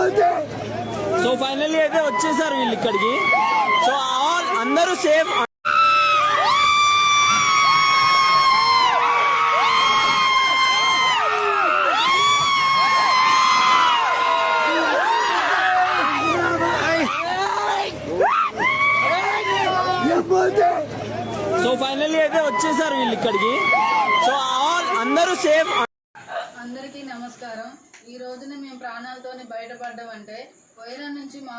So finally అయితే వచ్చేసారు వీళ్ళు ఇక్కడికి. సో ఆల్ అందరూ సేఫ్. సో ఫైనల్లీ అయితే వచ్చేసారు వీళ్ళు ఇక్కడికి. సో ఆల్ అందరూ సేఫ్. అందరికీ నమస్కారం. ఈ రోజున మేము ప్రాణాలతోనే బయటపడ్డామంటే వైరా నుంచి మా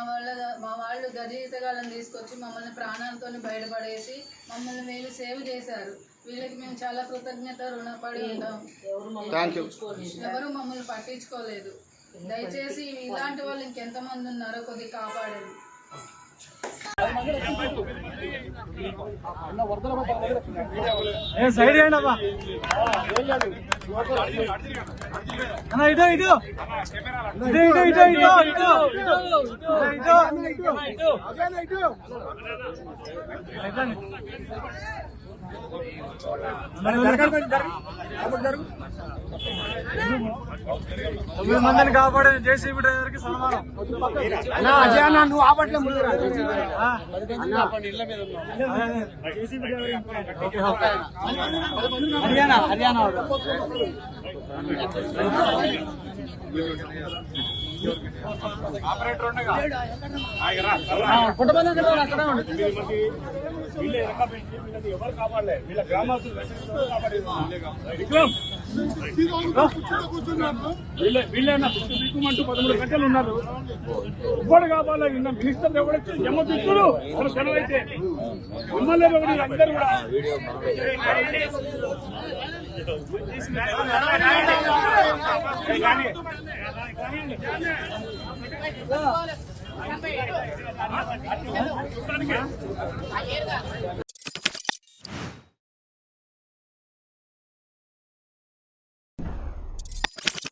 వాళ్ళు గజయితగాళ్ళని తీసుకొచ్చి మమ్మల్ని ప్రాణాలతోని బయటపడేసి మమ్మల్ని వీళ్ళు సేవ్ చేశారు. వీళ్ళకి మేము చాలా కృతజ్ఞత రుణపడి ఉంటాం. ఎవరు మమ్మల్ని పట్టించుకోలేదు. దయచేసి ఇలాంటి వాళ్ళు ఇంకెంతమంది ఉన్నారో కొద్దిగా కాపాడండి. సైడ్ అన్న ఇటు ఇటు తొమ్మిది మందిని కాపాడే జేసీబీ డ్రైవర్ కి సన్మానం. నువ్వు ఆపట్లే హర్యానా హర్యానా ఎవరు కాపాడలే. వీళ్ళ గ్రామస్తులు వీళ్ళైనా దిక్కుమంటూ 13 గంటలు ఉన్నారు. ఎవ్వడు కాపాడలే. మినిస్టర్ ఎవడొచ్చి జమ్మ తిట్టుడు సెలవైతే ఎమ్మెల్యే ఎవరు అందరూ కూడా